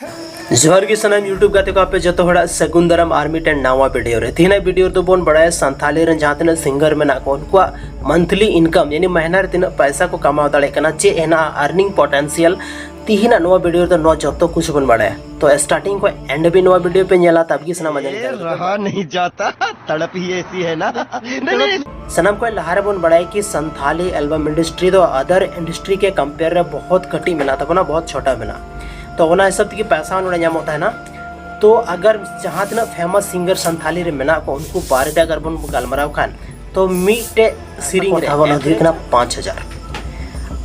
जोहर की सनम यूट्यूब गाते को आपे जतो हड़ा सगुन दाराम आर्मी टेन नावा वीडियो रे तीना वीडियो तो बोन बड़ा संथाली रन जहां तना सिंगर में ना को उनको मंथली इनकम यानी महीना रे तीना पैसा को कमाव दाड़े कना चे एना अर्निंग पोटेंशियल तीना नवा वीडियो तो नो जतो कुछ बन बड़ा तो स्टार्टिंग को एंड भी नवा वीडियो पे नेला तब की सना मजा रहा नहीं जाता तड़प ही ऐसी है ना सनम को लहारे बोन बड़ा कि संथाली एल्बम इंडस्ट्री तो अदर इंडस्ट्री के कंपेयर रे बहुत कटी मिला था ना बहुत छोटा मिला तो ओना हिसाब की पैसा नोड़े होता है ना। तो अगर जहाँ तना फेमस सिंगर संथाली रे मेना को उनको बारे दे अगर बन गलमराव खान तो मीटे सिरिंग रे हवन अधिक ना 5000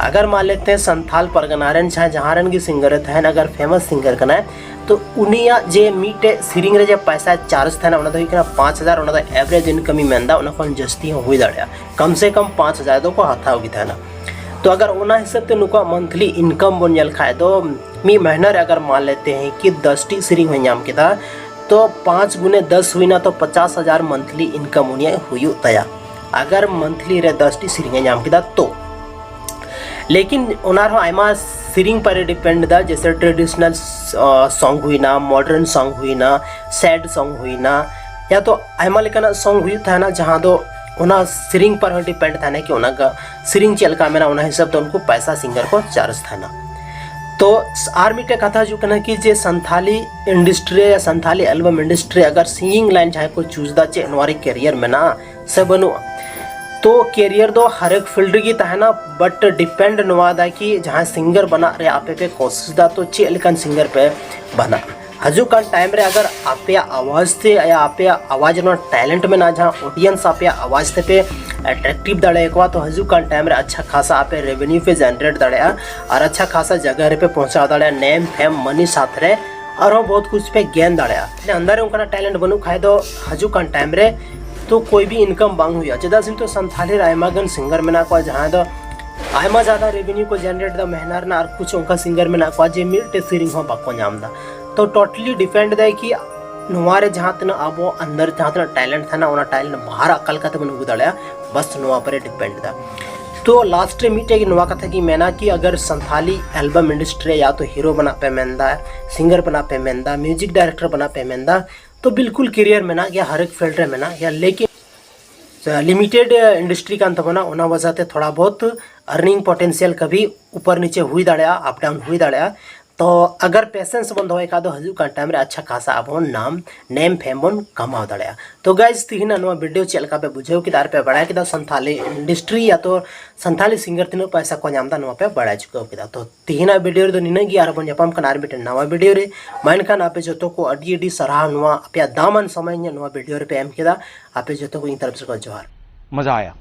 अगर मान लेते हैं संथाल परगना रन चाहे जहाँ रन की सिंगर है अगर फेमस सिंगर करना है तो उनिया जे मीटे सिरिंग रे जे पैसा चार्ज था ना उना तो इकना 5000 उना तो एवरेज इनकम ही मेंदा उना कोन जस्ती हुई दाड़या कम से कम 5000 दो को हाथा होगी था ना। तो अगर उना हिसाब से नुका मंथली इनकम बन जल खाए तो मी महीना रे अगर मान लेते हैं कि 10 टी सिरिंग हुई नाम के था तो 5 गुने 10 हुई ना तो 50,000 मंथली इनकम हुई तया अगर मंथली रे 10 टी सिरिंग नाम के था तो। लेकिन उनार आयमा सिरिंग पर डिपेंड दा जैसे ट्रेडिशनल सॉन्ग हुई ना मॉडर्न सॉन्ग हुई ना सैड सॉन्ग हुई ना या तो आयमा लेकिन सॉन्ग हुई था ना जहाँ तो उना सिरिंग पर डिपेंड था ना कि उना का सिरिंग चल का मेरा उना हिसाब तो उनको पैसा सिंगर को चार्ज था ना। तो आर्मी के कथा जो कहना कि जे संथाली इंडस्ट्री या संथाली एल्बम इंडस्ट्री अगर सिंगिंग लाइन चाहे को चूज दा चे नवारी करियर में ना से बनो तो करियर दो हर एक फील्ड की है ना बट डिपेंड नवादा कि जहाँ सिंगर बना रे आपे पे कोशिश दा तो चे लेकिन सिंगर पे बना हजू का टाइम रे अगर आपे आवाज़ थे या आपे आवाज़ ना टैलेंट में ना जहाँ ऑडियंस आपे आवाज़ थे पे अट्रैक्टिव दड़े एक तो हजू का टाइम रे अच्छा खासा आपे रेवेन्यू पे जनरेट दड़े और अच्छा खासा जगह रे पे पहुँचा दड़े नेम फेम मनी साथ रे और बहुत कुछ पे गेन दड़े अंदर उनका टैलेंट बनू खाए तो हजू का टाइम रे तो कोई भी इनकम बांग हुई चदा सिंह तो संथाली आयमागन सिंगर में ना को जहाँ तो आयमा ज़्यादा रेवेन्यू को जनरेट दा महीना ना और कुछ उनका सिंगर में ना को जे मिलते सिरिंग हो बाको नाम दा तो टोटली डिपेंड है कि नुआरे जहाँ तना अब अंदर जहाँ तना टैलेंट था ना उना टैलेंट बाहर अकल का तब गुदड़या बस नुआ पर डिपेंड था। तो लास्ट मीटे की नुआ कथा की मैना कि अगर संथाली एल्बम इंडस्ट्री या तो हीरो बना पे मेंदा सिंगर बना पे मेंदा म्यूजिक डायरेक्टर बना पे मेंदा तो बिल्कुल करियर में ना या हर एक फील्ड में ना या लेकिन लिमिटेड इंडस्ट्री का अंत बना उना वजह से थोड़ा बहुत अर्निंग पोटेंशियल कभी ऊपर नीचे हुई दाड़या अप डाउन हुई दाड़या। तो अगर पेशेंस बंद होए का तो हजू का टाइम रे अच्छा खासा अब नाम नेम फेम बन कमाव दाड़या। तो गाइज तीना नो वीडियो चलका पे बुझेव कि दार पे बड़ा कि संथाली इंडस्ट्री या तो संथाली सिंगर तीनों पैसा को नामदा नो पे बड़ा चुका कि तो तीना वीडियो तो निना गी आर बन जपम कन आर मिटे नवा वीडियो रे माइन खान आपे जतो को अडी सराह नो आपे दामन समय नो वीडियो रे पे एम किदा आपे जतो को इन तरफ से को जोहार मजा आया।